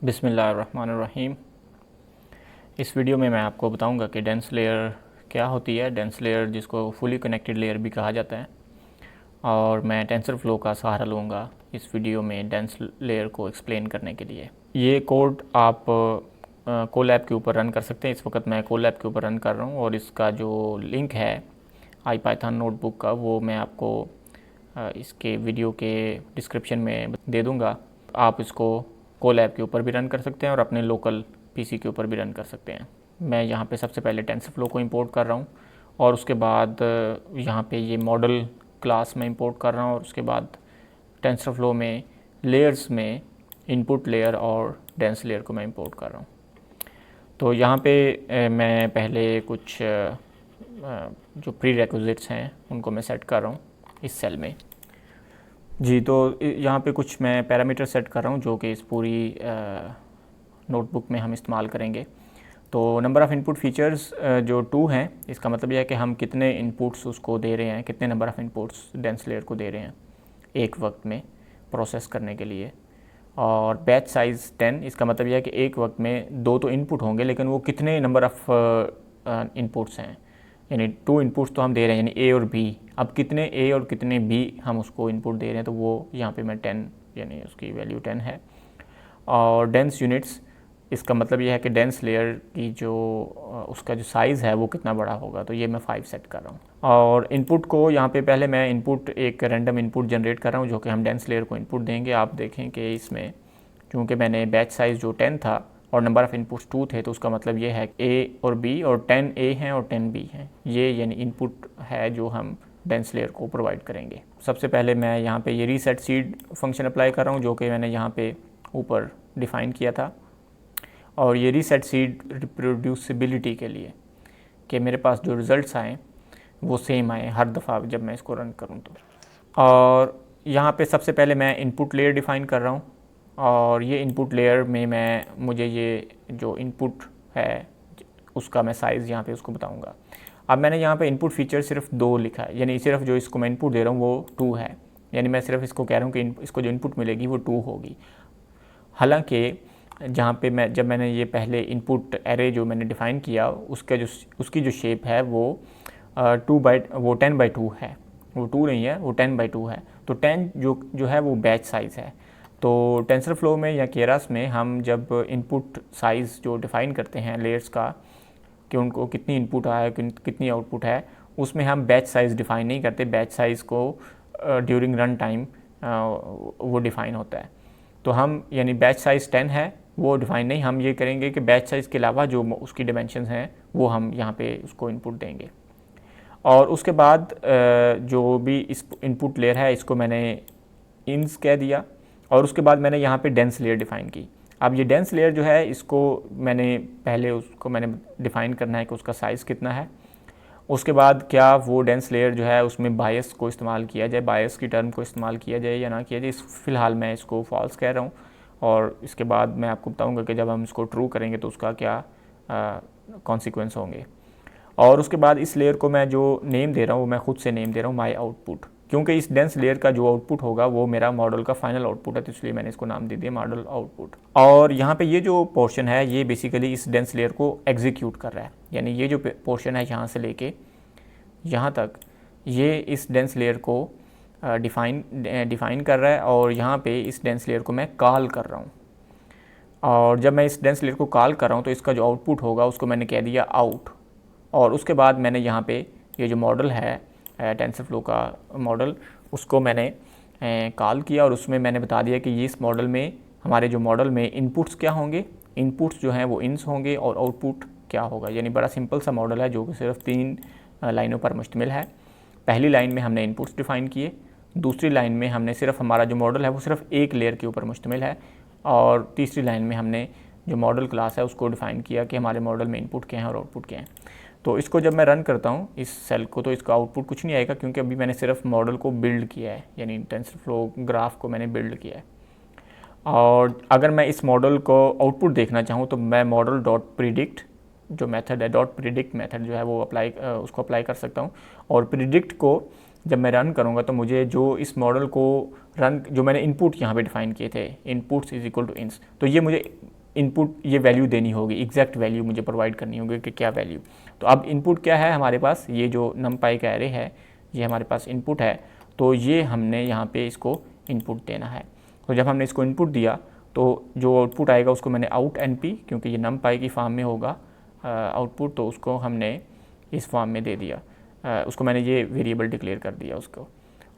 बिस्मिल्लाहिर्रहमानिर्रहीम। इस वीडियो में मैं आपको बताऊंगा कि डेंस लेयर क्या होती है। डेंस लेयर जिसको फुली कनेक्टेड लेयर भी कहा जाता है, और मैं टेंसरफ्लो का सहारा लूँगा इस वीडियो में डेंस लेयर को एक्सप्लेन करने के लिए। ये कोड आप कोलैब के ऊपर रन कर सकते हैं। इस वक्त मैं कोलैब के ऊपर रन कर रहा हूँ, और इसका जो लिंक है आईपाइथन नोटबुक का वो मैं आपको इसके वीडियो के डिस्क्रिप्शन में दे दूँगा। आप इसको कोलैब के ऊपर भी रन कर सकते हैं और अपने लोकल पीसी के ऊपर भी रन कर सकते हैं। मैं यहाँ पे सबसे पहले टेंसरफ्लो को इंपोर्ट कर रहा हूँ, और उसके बाद यहाँ पे ये मॉडल क्लास में इंपोर्ट कर रहा हूँ, और उसके बाद टेंसरफ्लो में लेयर्स में इनपुट लेयर और डेंस लेयर को मैं इंपोर्ट कर रहा हूँ। तो यहाँ पे मैं पहले कुछ जो प्री रिक्विजिट्स हैं उनको मैं सेट कर रहा हूँ इस सेल में। जी, तो यहाँ पे कुछ मैं पैरामीटर सेट कर रहा हूँ जो कि इस पूरी नोटबुक में हम इस्तेमाल करेंगे। तो नंबर ऑफ़ इनपुट फीचर्स जो 2 हैं, इसका मतलब यह है कि हम कितने इनपुट्स उसको दे रहे हैं, कितने number of inputs dense layer को दे रहे हैं एक वक्त में प्रोसेस करने के लिए। और बैच साइज़ 10, इसका मतलब यह है कि एक वक्त में 2 तो इनपुट होंगे, लेकिन वो कितने नंबर ऑफ़ इनपुट्स हैं, यानी 2 इनपुट्स तो हम दे रहे हैं, यानी ए और बी। अब कितने ए और कितने बी हम उसको इनपुट दे रहे हैं, तो वो यहाँ पे मैं 10, यानी उसकी वैल्यू 10 है। और डेंस यूनिट्स, इसका मतलब यह है कि डेंस लेयर की जो उसका जो साइज़ है वो कितना बड़ा होगा, तो ये मैं 5 सेट कर रहा हूँ। और इनपुट को यहाँ पे पहले मैं इनपुट एक रैंडम इनपुट जनरेट कर रहा हूँ जो कि हम डेंस लेयर को इनपुट देंगे। आप देखें कि इसमें चूँकि मैंने बैच साइज़ जो 10 था और नंबर ऑफ़ इनपुट्स 2 थे, तो उसका मतलब ये है ए और बी, और 10 ए हैं और 10 बी हैं। ये यानी इनपुट है जो हम डेंस लेयर को प्रोवाइड करेंगे। सबसे पहले मैं यहाँ पे ये रीसेट सीड फंक्शन अप्लाई कर रहा हूँ जो कि मैंने यहाँ पे ऊपर डिफ़ाइन किया था। और ये रीसेट सीड रिप्रोड्यूसिबिलिटी के लिए कि मेरे पास जो रिज़ल्ट्स आएँ वो सेम आए हर दफ़ा जब मैं इसको रन करूँ तो। और यहाँ पे सबसे पहले मैं इनपुट लेयर डिफ़ाइन कर रहा हूँ, और ये इनपुट लेयर में मुझे ये जो इनपुट है उसका मैं साइज़ यहाँ पे उसको बताऊँगा। अब मैंने यहाँ पे इनपुट फीचर सिर्फ 2 लिखा है, यानी सिर्फ जो इसको मैं इनपुट दे रहा हूँ वो 2 है, यानी मैं सिर्फ इसको कह रहा हूँ कि इसको जो इनपुट मिलेगी वो 2 होगी। हालांकि जहाँ पे जब मैंने ये पहले इनपुट एरे जो मैंने डिफ़ाइन किया उसकी जो शेप है वो 10/2 है, वो 2 नहीं है, वो 10/2 है। तो 10 जो है वो बैच साइज़ है। तो टेंसरफ्लो में या केरास में हम जब इनपुट साइज़ जो डिफ़ाइन करते हैं लेयर्स का कि उनको कितनी इनपुट आया कितनी आउटपुट है, उसमें हम बैच साइज़ डिफ़ाइन नहीं करते। बैच साइज़ को ड्यूरिंग रन टाइम वो डिफ़ाइन होता है। तो हम यानी बैच साइज़ 10 है वो डिफ़ाइन नहीं, हम ये करेंगे कि बैच साइज़ के अलावा जो उसकी डिमेंशंस हैं वो हम यहाँ पे उसको इनपुट देंगे। और उसके बाद जो भी इस इनपुट लेयर है इसको मैंने इंस कह दिया, और उसके बाद मैंने यहाँ पे डेंस लेयर डिफ़ाइन की। अब ये डेंस लेयर जो है इसको मैंने डिफ़ाइन करना है कि उसका साइज़ कितना है। उसके बाद क्या वो डेंस लेयर जो है उसमें बायस को इस्तेमाल किया जाए, बायस की टर्म को इस्तेमाल किया जाए या ना किया जाए। फ़िलहाल मैं इसको फॉल्स कह रहा हूँ, और इसके बाद मैं आपको बताऊँगा कि जब हम इसको ट्रू करेंगे तो उसका क्या कॉन्सिक्वेंस होंगे। और उसके बाद इस लेयर को मैं जो नेम दे रहा हूँ वो मैं ख़ुद से नेम दे रहा हूँ माई आउटपुट, क्योंकि इस डेंस लेयर का जो आउटपुट होगा वो मेरा मॉडल का फाइनल आउटपुट है, तो इसलिए मैंने इसको नाम दे दिया मॉडल आउटपुट। और यहाँ पे ये जो पोर्शन है ये बेसिकली इस डेंस लेयर को एग्जीक्यूट कर रहा है, यानी ये जो पोर्शन है यहाँ से लेके यहाँ तक ये इस डेंस लेयर को डिफ़ाइन कर रहा है, और यहाँ पे इस डेंस लेयर को मैं कॉल कर रहा हूँ। और जब मैं इस डेंस लेयर को कॉल कर रहा हूँ तो इसका जो आउटपुट होगा उसको मैंने कह दिया आउट। और उसके बाद मैंने यहाँ पे ये जो मॉडल है टेंसरफ्लो का मॉडल, उसको मैंने कॉल किया, और उसमें मैंने बता दिया कि ये इस मॉडल में हमारे जो मॉडल में इनपुट्स क्या होंगे, इनपुट्स जो हैं वो इंस होंगे, और आउटपुट क्या होगा। यानी बड़ा सिंपल सा मॉडल है जो कि सिर्फ 3 लाइनों पर मुश्तमिल है। पहली लाइन में हमने इनपुट्स डिफ़ाइन किए, दूसरी लाइन में हमने सिर्फ हमारा जो मॉडल है वो सिर्फ एक लेयर के ऊपर मुश्तमिल है, और तीसरी लाइन में हमने जो मॉडल क्लास है उसको डिफ़ाइन किया कि हमारे मॉडल में इनपुट क्या हैं और आउटपुट क्या हैं। तो इसको जब मैं रन करता हूँ इस सेल को, तो इसका आउटपुट कुछ नहीं आएगा, क्योंकि अभी मैंने सिर्फ मॉडल को बिल्ड किया है, यानी टेंसरफ्लो ग्राफ को मैंने बिल्ड किया है। और अगर मैं इस मॉडल को आउटपुट देखना चाहूँ तो मैं मॉडल डॉट प्रिडिक्ट जो मेथड है, डॉट प्रिडिक्ट मेथड जो है वो उसको अप्लाई कर सकता हूँ। और प्रिडिक्ट को जब मैं रन करूँगा तो मुझे जो इस मॉडल को जो मैंने इनपुट यहाँ पे डिफ़ाइन किए थे, इनपुट्स इज इक्वल टू इंस, तो ये मुझे इनपुट ये वैल्यू देनी होगी, एग्जैक्ट वैल्यू मुझे प्रोवाइड करनी होगी कि क्या वैल्यू। तो अब इनपुट क्या है हमारे पास, ये जो numpy का एरे है ये हमारे पास इनपुट है, तो ये हमने यहाँ पे इसको इनपुट देना है। तो जब हमने इसको इनपुट दिया तो जो आउटपुट आएगा उसको मैंने आउट NP, क्योंकि ये numpy की फॉर्म में होगा आउटपुट, तो उसको हमने इस फॉर्म में दे दिया, उसको मैंने ये वेरिएबल डिक्लेयर कर दिया उसको।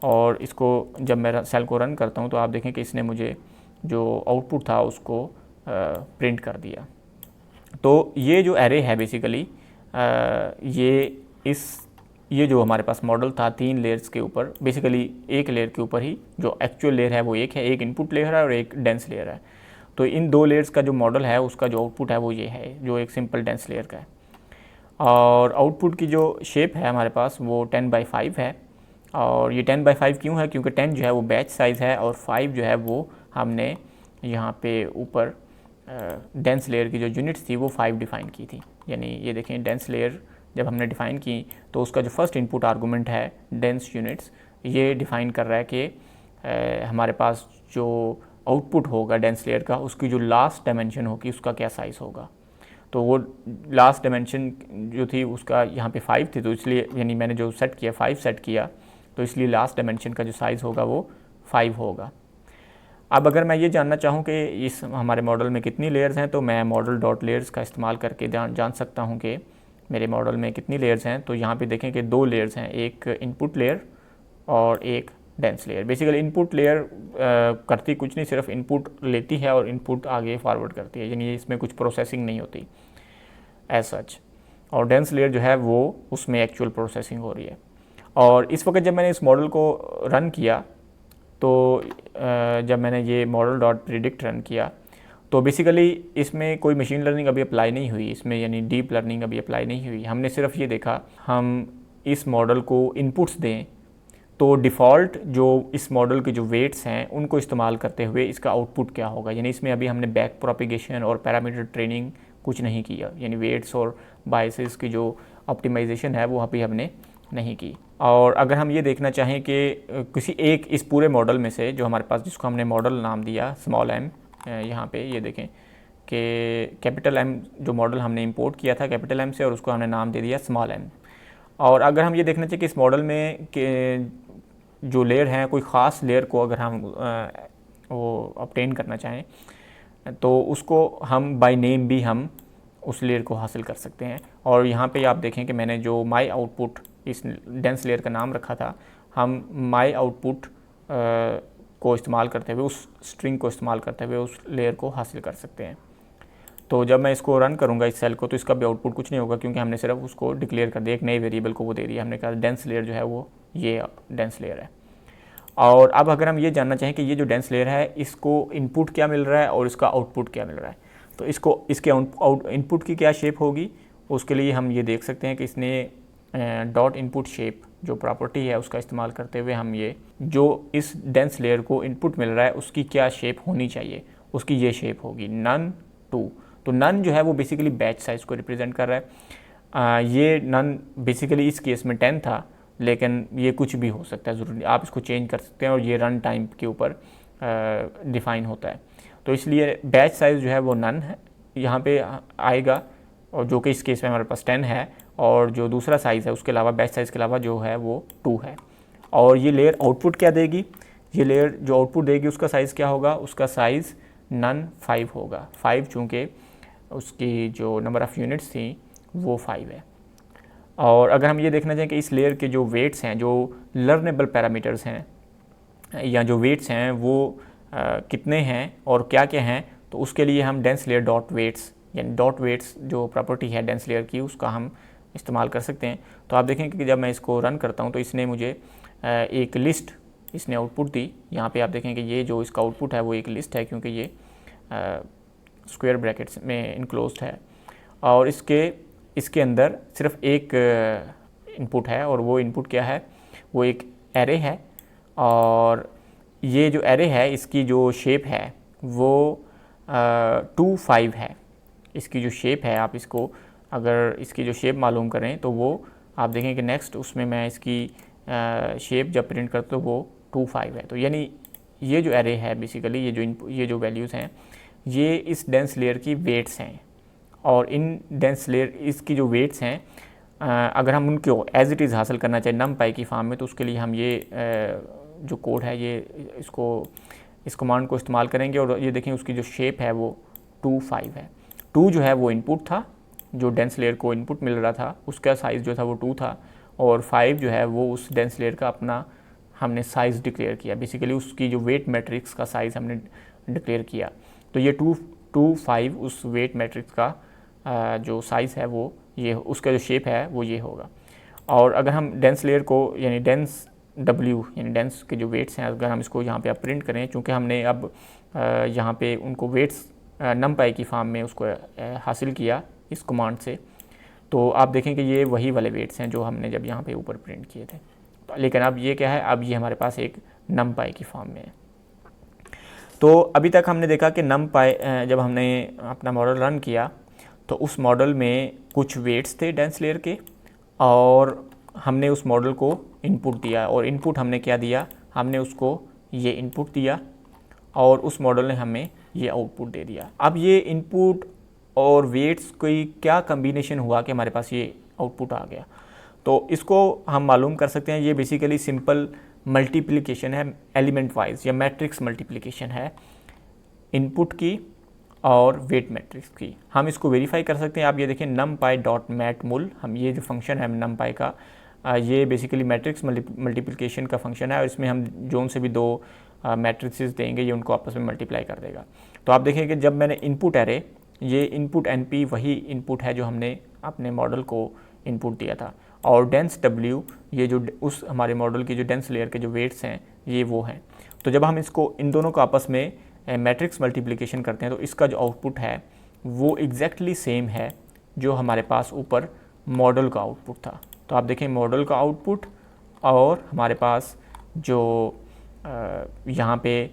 और इसको जब मैं सेल को रन करता हूँ तो आप देखें कि इसने मुझे जो आउटपुट था उसको प्रिंट कर दिया। तो ये जो एरे है बेसिकली ये जो हमारे पास मॉडल था 3 लेयर्स के ऊपर, बेसिकली एक लेयर के ऊपर ही, जो एक्चुअल लेयर है वो एक है, एक इनपुट लेयर है और एक डेंस लेयर है। तो इन 2 लेयर्स का जो मॉडल है उसका जो आउटपुट है वो ये है, जो एक सिंपल डेंस लेयर का है। और आउटपुट की जो शेप है हमारे पास वो 10/5 है। और ये 10/5 क्यों है, क्योंकि 10 जो है वो बैच साइज़ है और 5 जो है वो हमने यहाँ पे ऊपर डेंस लेयर की जो यूनिट्स थी वो 5 डिफ़ाइन की थी। यानी ये देखें डेंस लेयर जब हमने डिफ़ाइन की तो उसका जो फर्स्ट इनपुट आर्गूमेंट है डेंस यूनिट्स, ये डिफ़ाइन कर रहा है कि हमारे पास जो आउटपुट होगा डेंस लेयर का उसकी जो लास्ट डायमेंशन होगी उसका क्या साइज़ होगा। तो वो लास्ट डायमेंशन जो थी उसका यहाँ पे 5 थी, तो इसलिए यानी मैंने जो सेट किया 5 सेट किया, तो इसलिए लास्ट डायमेंशन का जो साइज़ होगा वो 5 होगा। अब अगर मैं ये जानना चाहूँ कि इस हमारे मॉडल में कितनी लेयर्स हैं, तो मैं मॉडल डॉट लेयर्स का इस्तेमाल करके जान सकता हूँ कि मेरे मॉडल में कितनी लेयर्स हैं। तो यहाँ पे देखें कि 2 लेयर्स हैं, एक इनपुट लेयर और एक dense layer. Basically input layer करती कुछ नहीं, सिर्फ इनपुट लेती है और इनपुट आगे फॉरवर्ड करती है, यानी इसमें कुछ प्रोसेसिंग नहीं होती एज सच। और डेंस लेयर जो है वो उसमें एक्चुअल प्रोसेसिंग हो रही है। और इस वक्त जब मैंने इस मॉडल को रन किया तो जब मैंने ये मॉडल डॉट प्रिडिक्ट रन किया तो बेसिकली इसमें कोई मशीन लर्निंग अभी अप्लाई नहीं हुई, इसमें यानी डीप लर्निंग अभी अप्लाई नहीं हुई। हमने सिर्फ ये देखा हम इस मॉडल को इनपुट्स दें तो डिफ़ॉल्ट जो इस मॉडल के जो वेट्स हैं उनको इस्तेमाल करते हुए इसका आउटपुट क्या होगा। यानी इसमें अभी हमने बैक प्रोपिगेशन और पैरामीटर ट्रेनिंग कुछ नहीं किया, यानी वेट्स और बायसेस की जो ऑप्टिमाइजेशन है वो अभी हमने नहीं की। और अगर हम ये देखना चाहें कि किसी एक इस पूरे मॉडल में से जो हमारे पास, जिसको हमने मॉडल नाम दिया स्मॉल m, यहाँ पे ये देखें कि कैपिटल M जो मॉडल हमने इंपोर्ट किया था कैपिटल M से, और उसको हमने नाम दे दिया स्मॉल m। और अगर हम ये देखना चाहिए कि इस मॉडल में कि जो लेयर हैं कोई ख़ास लेयर को अगर हम वो ऑब्टेन करना चाहें तो उसको हम बाय नेम भी हम उस लेयर को हासिल कर सकते हैं। और यहाँ पे आप देखें कि मैंने जो माई आउटपुट इस डेंस लेयर का नाम रखा था, हम माई आउटपुट को इस्तेमाल करते हुए, उस स्ट्रिंग को इस्तेमाल करते हुए उस लेयर को हासिल कर सकते हैं। तो जब मैं इसको रन करूँगा इस सेल को तो इसका भी आउटपुट कुछ नहीं होगा, क्योंकि हमने सिर्फ उसको डिक्लेयर कर दिया, एक नए वेरिएबल को वो दे दिया। हमने कहा डेंस लेयर जो है वो ये डेंस लेयर है। और अब अगर हम ये जानना चाहें कि ये जो डेंस लेयर है इसको इनपुट क्या मिल रहा है और इसका आउटपुट क्या मिल रहा है, तो इसके इनपुट की क्या शेप होगी, उसके लिए हम ये देख सकते हैं कि इसने डॉट इनपुट शेप जो प्रॉपर्टी है उसका इस्तेमाल करते हुए हम ये जो इस डेंस लेयर को इनपुट मिल रहा है उसकी क्या शेप होनी चाहिए, उसकी ये शेप होगी none 2। तो नन जो है वो बेसिकली बैच साइज़ को रिप्रेजेंट कर रहा है। ये नन बेसिकली इस केस में 10 था, लेकिन ये कुछ भी हो सकता है, ज़रूरी आप इसको चेंज कर सकते हैं और ये रन टाइम के ऊपर डिफ़ाइन होता है। तो इसलिए बैच साइज़ जो है वो नन है यहाँ पे आएगा, और जो कि इस केस में हमारे पास 10 है, और जो दूसरा साइज़ है उसके अलावा बैच साइज़ के अलावा जो है वो 2 है। और ये लेयर आउटपुट क्या देगी, ये लेयर जो आउटपुट देगी उसका साइज़ क्या होगा, उसका साइज़ नन 5 होगा। 5 चूँकि उसकी जो नंबर ऑफ़ यूनिट्स थी वो 5 है। और अगर हम ये देखना चाहें कि इस लेयर के जो वेट्स हैं, जो लर्नेबल पैरामीटर्स हैं या जो वेट्स हैं वो कितने हैं और क्या क्या हैं, तो उसके लिए हम डेंस लेयर डॉट वेट्स, यानी डॉट वेट्स जो प्रॉपर्टी है डेंस लेयर की उसका हम इस्तेमाल कर सकते हैं। तो आप देखें कि जब मैं इसको रन करता हूं तो इसने मुझे एक लिस्ट इसने आउटपुट दी। यहाँ पे आप देखें कि ये जो इसका आउटपुट है वो एक लिस्ट है, क्योंकि ये स्क्वायर ब्रैकेट्स में इनक्लोज्ड है, और इसके अंदर सिर्फ एक इनपुट है, और वो इनपुट क्या है, वो एक एरे है। और ये जो एरे है इसकी जो शेप है वो 2 5 है। इसकी जो शेप है, आप इसको अगर इसकी जो शेप मालूम करें तो वो आप देखें कि नेक्स्ट उसमें मैं इसकी शेप जब प्रिंट करता हूँ तो वो 2 5 है। तो यानी ये जो एरे है बेसिकली ये जो वैल्यूज़ हैं ये इस डेंस लेयर की वेट्स हैं, और इन डेंस लेयर इसकी जो वेट्स हैं अगर हम उनको एज इट इज़ हासिल करना चाहें नमपाई की फॉर्म में, तो उसके लिए हम ये जो कोड है ये इस कमांड को इस्तेमाल करेंगे। और ये देखें उसकी जो शेप है वो 2 5 है। 2 जो है वो इनपुट था, जो डेंस लेयर को इनपुट मिल रहा था उसका साइज़ जो था वो 2 था, और 5 जो है वो उस डेंस लेयर का अपना हमने साइज़ डिक्लेयर किया, बेसिकली उसकी जो वेट मैट्रिक्स का साइज़ हमने डिक्लेयर किया। तो ये 2 5 उस वेट मैट्रिक्स का जो साइज़ है वो ये, उसका जो शेप है वो ये होगा। और अगर हम डेंस लेयर को यानी डेंस W यानी डेंस के जो वेट्स हैं, अगर हम इसको यहाँ पे अब प्रिंट करें, चूँकि हमने अब यहाँ पे उनको वेट्स नमपाई की फॉर्म में उसको हासिल किया इस कमांड से, तो आप देखें कि ये वही वाले वेट्स हैं जो हमने जब यहाँ पे ऊपर प्रिंट किए थे। लेकिन अब ये क्या है, अब ये हमारे पास एक नमपाई की फॉर्म में है। तो अभी तक हमने देखा कि नमपाई जब हमने अपना मॉडल रन किया तो उस मॉडल में कुछ वेट्स थे डेंस लेयर के, और हमने उस मॉडल को इनपुट दिया, और इनपुट हमने क्या दिया, हमने उसको ये इनपुट दिया और उस मॉडल ने हमें ये आउटपुट दे दिया। अब ये इनपुट और वेट्स कोई क्या कम्बिनेशन हुआ कि हमारे पास ये आउटपुट आ गया, तो इसको हम मालूम कर सकते हैं। ये बेसिकली सिंपल मल्टीप्लिकेशन है, एलिमेंट वाइज या मैट्रिक्स मल्टीप्लिकेशन है इनपुट की और वेट मैट्रिक्स की। हम इसको वेरीफाई कर सकते हैं। आप ये देखें numpy.matmul, हम ये जो फंक्शन है numpy का ये बेसिकली मैट्रिक्स मल्टीप्लिकेशन का फंक्शन है, और इसमें हम जोन से भी 2 मैट्रिक्सेस देंगे, ये उनको आपस में मल्टीप्लाई कर देगा। तो आप देखें कि जब मैंने इनपुट एरे, ये इनपुट NP वही इनपुट है जो हमने अपने मॉडल को इनपुट दिया था, और डेंस W ये जो उस हमारे मॉडल की जो डेंस लेयर के जो वेट्स हैं ये वो हैं। तो जब हम इसको इन दोनों को आपस में मैट्रिक्स मल्टीप्लिकेशन करते हैं तो इसका जो आउटपुट है वो एग्जैक्टली सेम है जो हमारे पास ऊपर मॉडल का आउटपुट था। तो आप देखें मॉडल का आउटपुट और हमारे पास जो यहाँ पे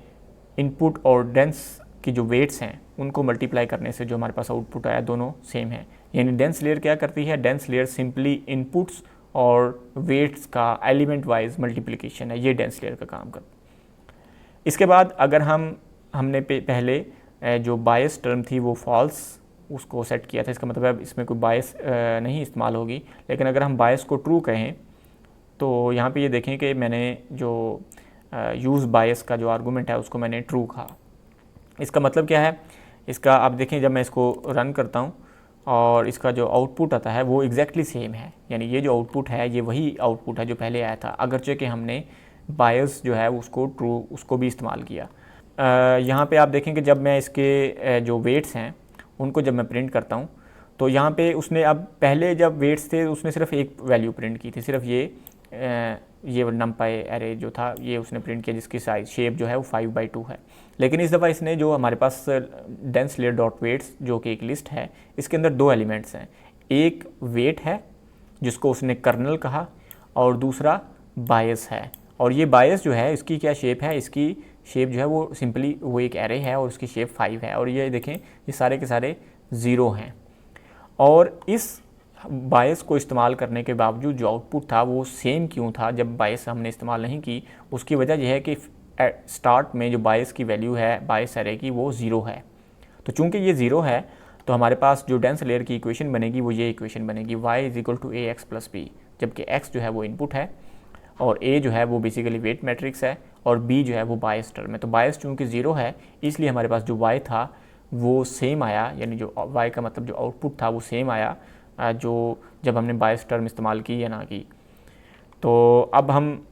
इनपुट और डेंस की जो वेट्स हैं उनको मल्टीप्लाई करने से जो हमारे पास आउटपुट आया दोनों सेम है। यानी डेंस लेयर क्या करती है, डेंस लेयर सिंपली इनपुट्स और वेट्स का एलिमेंट वाइज मल्टीप्लिकेशन है, ये डेंस लेयर का काम करता है। इसके बाद अगर हमने पहले जो बायस टर्म थी वो फॉल्स उसको सेट किया था, इसका मतलब इसमें कोई बायस नहीं इस्तेमाल होगी। लेकिन अगर हम बायस को ट्रू कहें तो यहाँ पे ये देखें कि मैंने जो यूज़ बायस का जो आर्गूमेंट है उसको मैंने ट्रू कहा। इसका मतलब क्या है, इसका आप देखें जब मैं इसको रन करता हूँ और इसका जो आउटपुट आता है वो एग्जैक्टली सेम है, यानी ये जो आउटपुट है ये वही आउटपुट है जो पहले आया था, अगरचे कि हमने बायस जो है उसको ट्रू उसको भी इस्तेमाल किया। यहाँ पे आप देखें कि जब मैं इसके जो वेट्स हैं उनको जब मैं प्रिंट करता हूँ तो यहाँ पे उसने अब पहले जब वेट्स थे उसने सिर्फ एक वैल्यू प्रिंट की थी, सिर्फ ये नमपाई एरे जो था ये उसने प्रिंट किया जिसकी साइज शेप जो है वो 5/2 है। लेकिन इस दफ़ा इसने जो हमारे पास डेंस लेयर डॉट वेट्स जो कि एक लिस्ट है, इसके अंदर 2 एलिमेंट्स हैं, एक वेट है जिसको उसने कर्नल कहा और दूसरा बायस है। और ये बायस जो है इसकी क्या शेप है, इसकी शेप जो है वो सिंपली वो एक एरे है और उसकी शेप 5 है। और ये देखें ये सारे के सारे 0 हैं। और इस बायस को इस्तेमाल करने के बावजूद जो आउटपुट था वो सेम क्यों था जब बायस हमने इस्तेमाल नहीं की, उसकी वजह यह है कि स्टार्ट में जो बायस की वैल्यू है बायस एरे की वो 0 है। तो चूंकि ये 0 है तो हमारे पास जो डेंस लेयर की इक्वेशन बनेगी वो ये इक्वेशन बनेगी y = ax + b, जबकि x जो है वो इनपुट है और a जो है वो बेसिकली वेट मैट्रिक्स है और b जो है वो बायस टर्म है। तो बायस चूँकि 0 है इसलिए हमारे पास जो y था वो सेम आया, यानी जो y का मतलब जो आउटपुट था वो सेम आया जो जब हमने बायस टर्म इस्तेमाल की या ना की। तो अब हम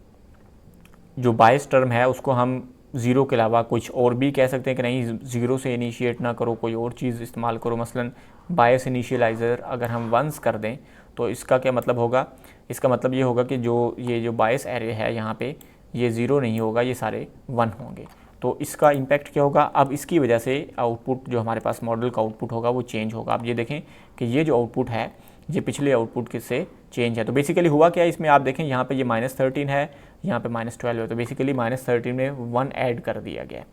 जो बायस टर्म है उसको हम 0 के अलावा कुछ और भी कह सकते हैं कि नहीं 0 से इनिशिएट ना करो, कोई और चीज़ इस्तेमाल करो। मसलन बायस इनिशियलाइज़र अगर हम 1 कर दें तो इसका क्या मतलब होगा, इसका मतलब ये होगा कि ये जो बायस एरे है यहाँ पे ये 0 नहीं होगा, ये सारे 1 होंगे। तो इसका इम्पैक्ट क्या होगा, अब इसकी वजह से आउटपुट जो हमारे पास मॉडल का आउटपुट होगा वो चेंज होगा। आप ये देखें कि ये जो आउटपुट है ये पिछले आउटपुट के से चेंज है। तो बेसिकली हुआ क्या है इसमें, आप देखें यहाँ पे ये -13 है, यहाँ पे -12 है, तो बेसिकली -13 में 1 ऐड कर दिया गया।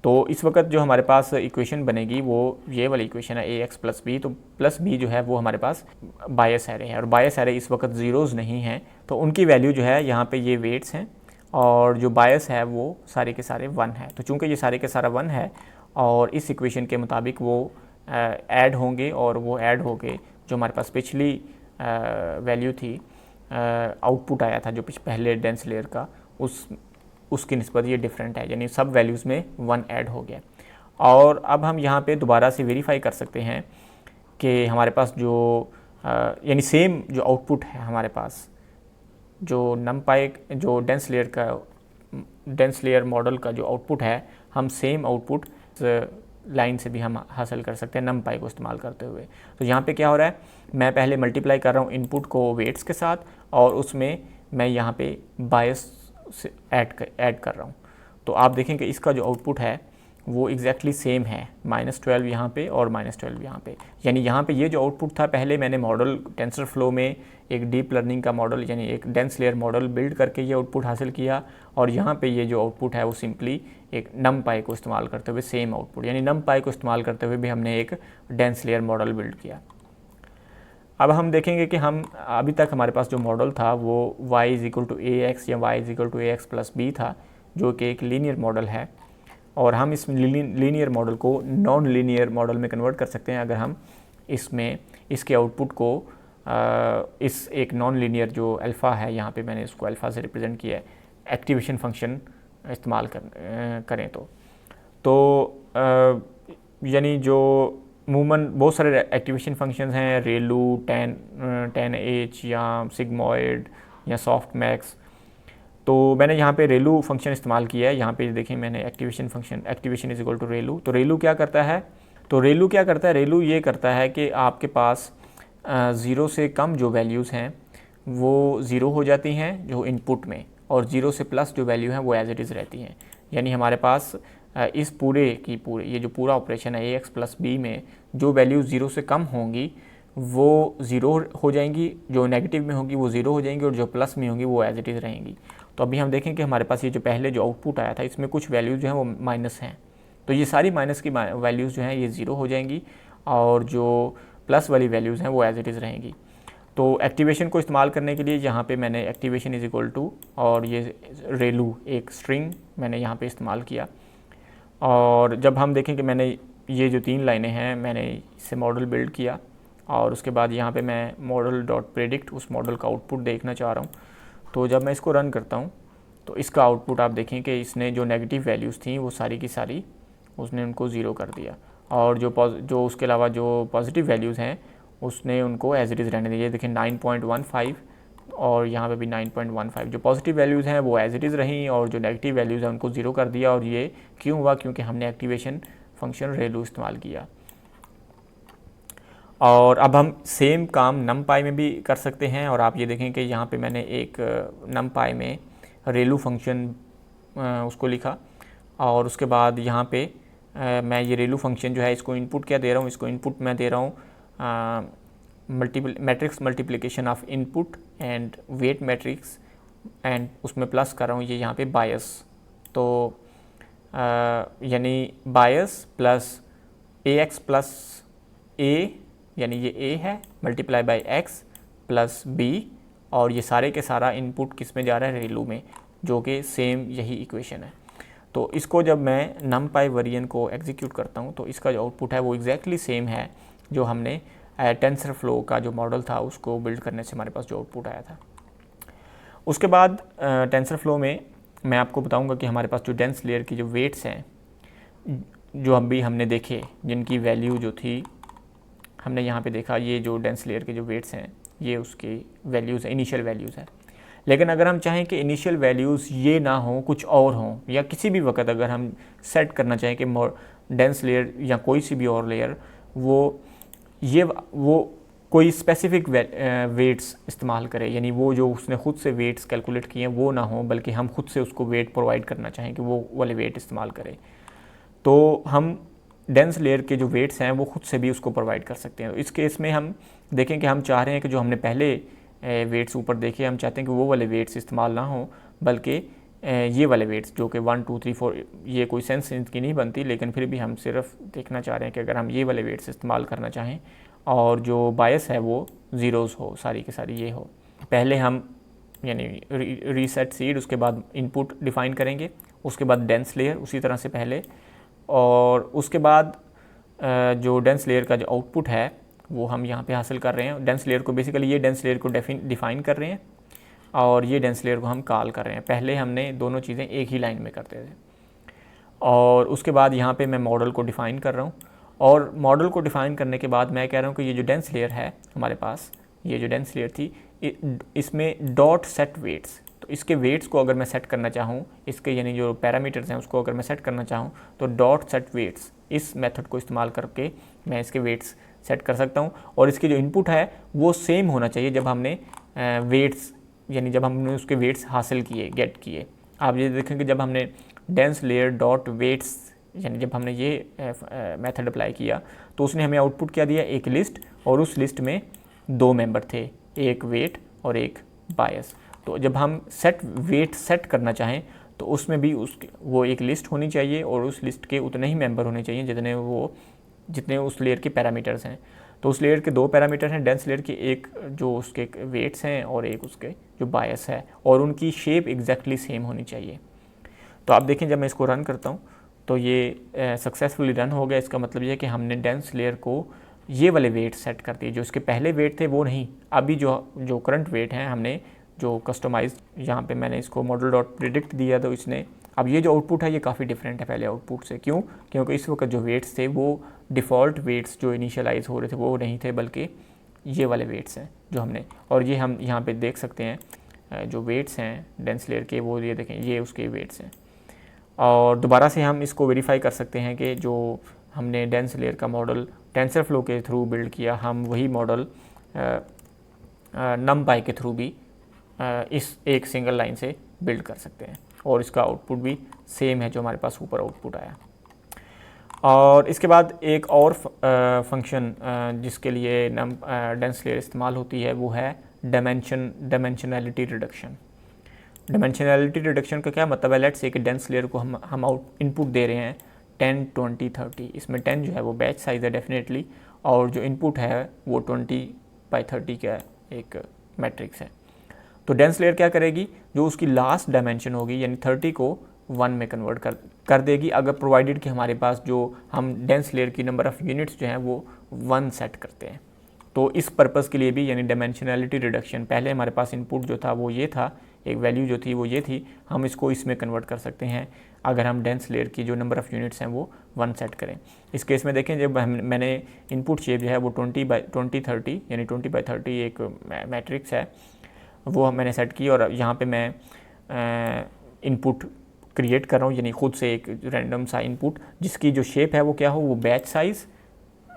तो इस वक्त जो हमारे पास इक्वेशन बनेगी वो ये वाली इक्वेशन है ax + b। तो प्लस b जो है वो हमारे पास बायस एरे है और बायस एरे इस वक्त ज़ीरोज़ नहीं हैं, तो उनकी वैल्यू जो है यहाँ पे ये वेट्स हैं और जो बायस है वो सारे के सारे 1 है। तो चूँकि ये सारे के सारा 1 है और इस इक्वेशन के मुताबिक वो ऐड होंगे, और वो ऐड हो गए जो हमारे पास पिछली वैल्यू थी, आउटपुट आया था जो पहले डेंस लेयर का, उसकी निस्बत ये डिफरेंट है, यानी सब वैल्यूज़ में 1 ऐड हो गया। और अब हम यहाँ पे दोबारा से वेरीफाई कर सकते हैं कि हमारे पास जो यानी सेम जो आउटपुट है हमारे पास, जो नमपाई जो डेंस लेयर मॉडल का जो आउटपुट है, हम सेम आउटपुट लाइन से भी हम हासिल कर सकते हैं नमपाई को इस्तेमाल करते हुए। तो यहाँ पे क्या हो रहा है, मैं पहले मल्टीप्लाई कर रहा हूँ इनपुट को वेट्स के साथ, और उसमें मैं यहाँ पे बायस से ऐड कर रहा हूँ। तो आप देखें कि इसका जो आउटपुट है वो एग्जैक्टली सेम है, -12 यहाँ पे और -12 यहाँ पे। यानी यहाँ पे ये जो आउटपुट था, पहले मैंने मॉडल टेंसरफ्लो में एक डीप लर्निंग का मॉडल यानी एक डेंस लेयर मॉडल बिल्ड करके ये आउटपुट हासिल किया, और यहाँ पे ये जो आउटपुट है वो सिंपली एक नमपाई को इस्तेमाल करते हुए सेम आउटपुट, यानी नमपाई को इस्तेमाल करते हुए भी हमने एक डेंस लेयर मॉडल बिल्ड किया। अब हम देखेंगे कि हम अभी तक हमारे पास जो मॉडल था वो y = ax या y = ax + b था, जो कि एक लीनियर मॉडल है, और हम इस लीनियर मॉडल को नॉन लीनियर मॉडल में कन्वर्ट कर सकते हैं अगर हम इसमें इसके आउटपुट को इस एक नॉन लीनियर जो अल्फ़ा है, यहाँ पे मैंने इसको अल्फ़ा से रिप्रेजेंट किया है, एक्टिवेशन फंक्शन इस्तेमाल करें तो यानी जो अमूमन बहुत सारे एक्टिवेशन फंक्शंस हैं, रेलू, 10H या सिग्मॉइड या सॉफ्ट मैक्स। तो मैंने यहाँ पे रेलू फंक्शन इस्तेमाल किया है। यहाँ पे देखें मैंने activation function, activation is equal to ReLU. तो रेलू क्या करता है, रेलू ये करता है कि आपके पास 0 से कम जो वैल्यूज़ हैं वो 0 हो जाती हैं जो इनपुट में, और 0 से प्लस जो वैल्यू हैं वो एज इट इज़ रहती हैं। यानी हमारे पास इस पूरे ये जो पूरा ऑपरेशन है ax + b में जो वैल्यू 0 से कम होंगी वो 0 हो जाएंगी, जो नेगेटिव में होंगी वो 0 हो जाएंगी, और जो प्लस में होंगी वो एज इट इज़ रहेंगी। तो अभी हम देखें कि हमारे पास ये जो पहले जो आउटपुट आया था इसमें कुछ वैल्यूज़ जो हैं वो माइनस हैं, तो ये सारी माइनस की वैल्यूज़ जो हैं ये 0 हो जाएंगी, और जो प्लस वाली वैल्यूज़ हैं वो एज इट इज़ रहेंगी। तो एक्टिवेशन को इस्तेमाल करने के लिए यहाँ पे मैंने एक्टिवेशन इज इक्वल टू और ये रेलू एक स्ट्रिंग मैंने यहाँ पे इस्तेमाल किया। और जब हम देखें कि मैंने ये जो 3 लाइनें हैं मैंने इससे मॉडल बिल्ड किया, और उसके बाद यहाँ पे मैं model.predict उस मॉडल का आउटपुट देखना चाह रहा हूँ। तो जब मैं इसको रन करता हूँ तो इसका आउटपुट आप देखें कि इसने जो नेगेटिव वैल्यूज़ थी वो सारी की सारी उसने उनको 0 कर दिया, और जो उसके अलावा जो पॉजिटिव वैल्यूज़ हैं उसने उनको एज इट इज़ रहने दिया। देखें 9.15 और यहाँ पे भी 9.15 जो पॉजिटिव वैल्यूज़ हैं वो एज इट इज़ रहीं, और जो नेगेटिव वैल्यूज़ हैं उनको 0 कर दिया। और ये क्यों हुआ, क्योंकि हमने एक्टिवेशन फंक्शन रेलू इस्तेमाल किया। और अब हम सेम काम नमपाई में भी कर सकते हैं, और आप ये देखें कि यहाँ पे मैंने एक नमपाई में रेलू फंक्शन उसको लिखा, और उसके बाद यहाँ पे मैं ये रेलू फंक्शन जो है इसको इनपुट क्या दे रहा हूँ, इसको इनपुट मैं दे रहा हूँ matrix multiplication of input and weight matrix, and उसमें प्लस कर रहा हूँ ये यहाँ पे बायस। तो यानी बायस प्लस ax प्लस a, यानी ये a है multiply by x plus b, और ये सारे के सारा इनपुट किस में जा रहा है, रेलू में, जो कि सेम यही इक्वेशन है। तो इसको जब मैं नमपाई वेरिएंट को एग्जीक्यूट करता हूँ तो इसका जो आउटपुट है वो एग्जैक्टली सेम है जो हमने टेंसरफ्लो का जो मॉडल था उसको बिल्ड करने से हमारे पास जो आउटपुट आया था। उसके बाद टेंसरफ्लो में मैं आपको बताऊंगा कि हमारे पास जो डेंस लेयर की जो वेट्स हैं जो अभी हमने देखे, जिनकी वैल्यू जो थी हमने यहाँ पे देखा, ये जो डेंस लेयर के जो वेट्स हैं ये उसकी वैल्यूज़ इनिशियल वैल्यूज़ है। लेकिन अगर हम चाहें कि इनिशियल वैल्यूज़ ये ना हो, कुछ और हों, या किसी भी वक्त अगर हम सेट करना चाहें कि डेंस लेयर या कोई सी भी और लेयर वो कोई स्पेसिफिक वेट्स इस्तेमाल करे, यानी वो जो उसने ख़ुद से वेट्स कैलकुलेट किए हैं वो ना हो, बल्कि हम खुद से उसको वेट प्रोवाइड करना चाहें कि वो वाले वेट इस्तेमाल करे, तो हम डेंस लेयर के जो वेट्स हैं वो खुद से भी उसको प्रोवाइड कर सकते हैं। इस केस में हम देखें कि हम चाह रहे हैं कि जो हमने पहले वेट्स ऊपर देखे, हम चाहते हैं कि वो वाले वेट्स इस्तेमाल ना हो, बल्कि ये वाले वेट्स जो कि 1 2 3 4 ये कोई सेंस इनकी नहीं बनती, लेकिन फिर भी हम सिर्फ देखना चाह रहे हैं कि अगर हम ये वाले वेट्स इस्तेमाल करना चाहें और जो बायस है वो ज़ीरोज़ हो, सारी की सारी ये हो। पहले हम यानी रीसेट सीड, उसके बाद इनपुट डिफ़ाइन करेंगे, उसके बाद डेंस लेयर उसी तरह से पहले, और उसके बाद जो डेंस लेयर का जो आउटपुट है वो हम यहाँ पे हासिल कर रहे हैं। डेंस लेयर को बेसिकली ये डेंस लेयर को डिफ़ाइन कर रहे हैं और ये डेंस लेयर को हम कॉल कर रहे हैं। पहले हमने दोनों चीज़ें एक ही लाइन में करते थे और उसके बाद यहाँ पे मैं मॉडल को डिफ़ाइन कर रहा हूँ और मॉडल को डिफ़ाइन करने के बाद मैं कह रहा हूँ कि ये जो डेंस लेयर है हमारे पास, ये जो डेंस लेयर थी इसमें डॉट सेट वेट्स, तो इसके वेट्स को अगर मैं सेट करना चाहूँ, इसके यानी जो पैरामीटर्स हैं उसको अगर मैं सेट करना चाहूँ तो डॉट सेट वेट्स इस मेथड को इस्तेमाल करके मैं इसके वेट्स सेट कर सकता हूँ। और इसकी जो इनपुट है वो सेम होना चाहिए जब हमने वेट्स यानी जब हमने उसके वेट्स हासिल किए, गेट किए। आप ये देखेंगे जब हमने डेंस लेयर डॉट वेट्स यानी जब हमने ये मेथड अप्लाई किया तो उसने हमें आउटपुट क्या दिया, एक लिस्ट, और उस लिस्ट में दो मेंबर थे, एक वेट और एक बायस। तो जब हम वेट सेट करना चाहें तो उसमें भी वो एक लिस्ट होनी चाहिए और उस लिस्ट के उतने ही मेंबर होने चाहिए जितने उस लेयर के पैरामीटर्स हैं। तो उस लेयर के दो पैरामीटर हैं डेंस लेयर के, एक जो उसके वेट्स हैं और एक उसके जो बायस है, और उनकी शेप एग्जैक्टली सेम होनी चाहिए। तो आप देखें जब मैं इसको रन करता हूँ तो ये सक्सेसफुली रन हो गया। इसका मतलब ये है कि हमने डेंस लेयर को ये वाले वेट सेट कर दिए, जो इसके पहले वेट थे वो नहीं, अभी जो करंट वेट हैं हमने जो कस्टमाइज, यहाँ पे मैंने इसको मॉडल डॉट प्रिडिक्ट दिया तो इसने, अब ये जो आउटपुट है ये काफ़ी डिफरेंट है पहले आउटपुट से। क्यों? क्योंकि इस वक्त जो वेट्स थे वो डिफ़ॉल्ट वेट्स जो इनिशियलाइज हो रहे थे वो नहीं थे, बल्कि ये वाले वेट्स हैं जो हमने, और ये हम यहाँ पे देख सकते हैं जो वेट्स हैं डेंस लेयर के, वो ये देखें ये उसके वेट्स हैं। और दोबारा से हम इसको वेरीफाई कर सकते हैं कि जो हमने डेंस लेयर का मॉडल टेंसरफ्लो के थ्रू बिल्ड किया, हम वही मॉडल नमपाई के थ्रू भी इस एक सिंगल लाइन से बिल्ड कर सकते हैं और इसका आउटपुट भी सेम है जो हमारे पास ऊपर आउटपुट आया। और इसके बाद एक और फंक्शन जिसके लिए डेंस लेयर इस्तेमाल होती है वो है डायमेंशनैलिटी रिडक्शन। डायमेंशनैलिटी रिडक्शन का क्या मतलब है? लेट्स से कि डेंस लेयर को हम इनपुट दे रहे हैं 10, 20, 30। इसमें 10 जो है वो बैच साइज़ है डेफिनेटली, और जो इनपुट है वो 20/30 का एक मैट्रिक्स है। तो डेंस लेयर क्या करेगी, जो उसकी लास्ट डायमेंशन होगी यानी 30 को 1 में कन्वर्ट कर देगी, अगर प्रोवाइडेड कि हमारे पास जो हम डेंस लेयर की नंबर ऑफ़ यूनिट्स जो हैं वो 1 सेट करते हैं। तो इस पर्पज़ के लिए भी यानी डायमेंशनैलिटी रिडक्शन, पहले हमारे पास इनपुट जो था वो ये था, एक वैल्यू जो थी वो ये थी, हम इसको इसमें कन्वर्ट कर सकते हैं अगर हम डेंस लेयर की जो नंबर ऑफ़ यूनिट्स हैं वो 1 सेट करें। इस केस में देखें जब मैंने इनपुट शेप जो है वो 20/30 यानी 20/30 एक मैट्रिक्स है वो मैंने सेट की, और यहाँ पे मैं इनपुट क्रिएट कर रहा हूँ यानी खुद से एक रैंडम सा इनपुट जिसकी जो शेप है वो क्या हो, वो बैच साइज़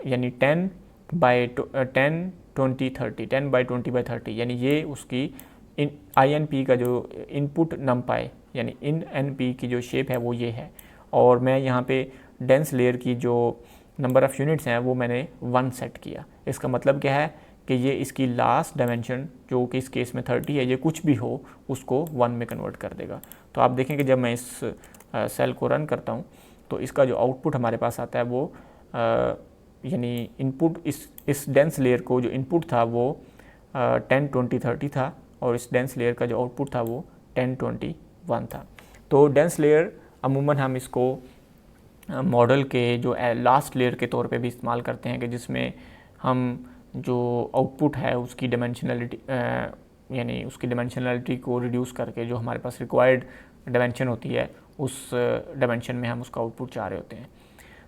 यानी 10/10, 20/30, 10/20/30 यानी ये उसकी INP का जो इनपुट नमपाई यानी INP की जो शेप है वो ये है। और मैं यहाँ पे डेंस लेयर की जो नंबर ऑफ़ यूनिट्स हैं वो मैंने 1 सेट किया। इसका मतलब क्या है कि ये इसकी लास्ट डायमेंशन जो कि इस केस में 30 है, ये कुछ भी हो उसको 1 में कन्वर्ट कर देगा। तो आप देखें कि जब मैं इस सेल को रन करता हूँ तो इसका जो आउटपुट हमारे पास आता है वो यानी इनपुट इस डेंस लेयर को जो इनपुट था वो 10, 20, 30 था, और इस डेंस लेयर का जो आउटपुट था वो 10, 20, 1 था। तो डेंस लेयर अमूमन हम इसको मॉडल के जो लास्ट लेयर के तौर पे भी इस्तेमाल करते हैं कि जिसमें हम जो आउटपुट है उसकी डायमेंशनैलिटी यानी उसकी डायमेंशनैलिटी को रिड्यूस करके जो हमारे पास रिक्वायर्ड डायमेंशन होती है उस डायमेंशन में हम उसका आउटपुट चाह रहे होते हैं।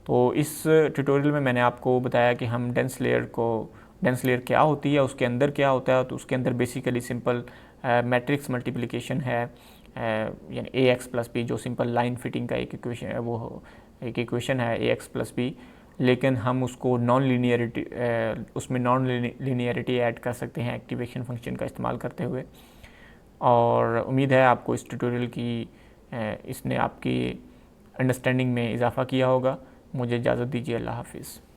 तो इस ट्यूटोरियल में मैंने आपको बताया कि हम डेंस लेयर क्या होती है, उसके अंदर क्या होता है। तो उसके अंदर बेसिकली सिंपल मैट्रिक्स मल्टीप्लिकेशन है यानी AX + B जो सिंपल लाइन फिटिंग का एक इक्वेशन है, वो एक इक्वेशन है AX + B, लेकिन हम उसको उसमें नॉन लीनियरिटी ऐड कर सकते हैं एक्टिवेशन फंक्शन का इस्तेमाल करते हुए। और उम्मीद है आपको इस ट्यूटोरियल की इसने आपकी अंडरस्टैंडिंग में इजाफ़ा किया होगा। मुझे इजाज़त दीजिए, अल्लाह हाफिज़।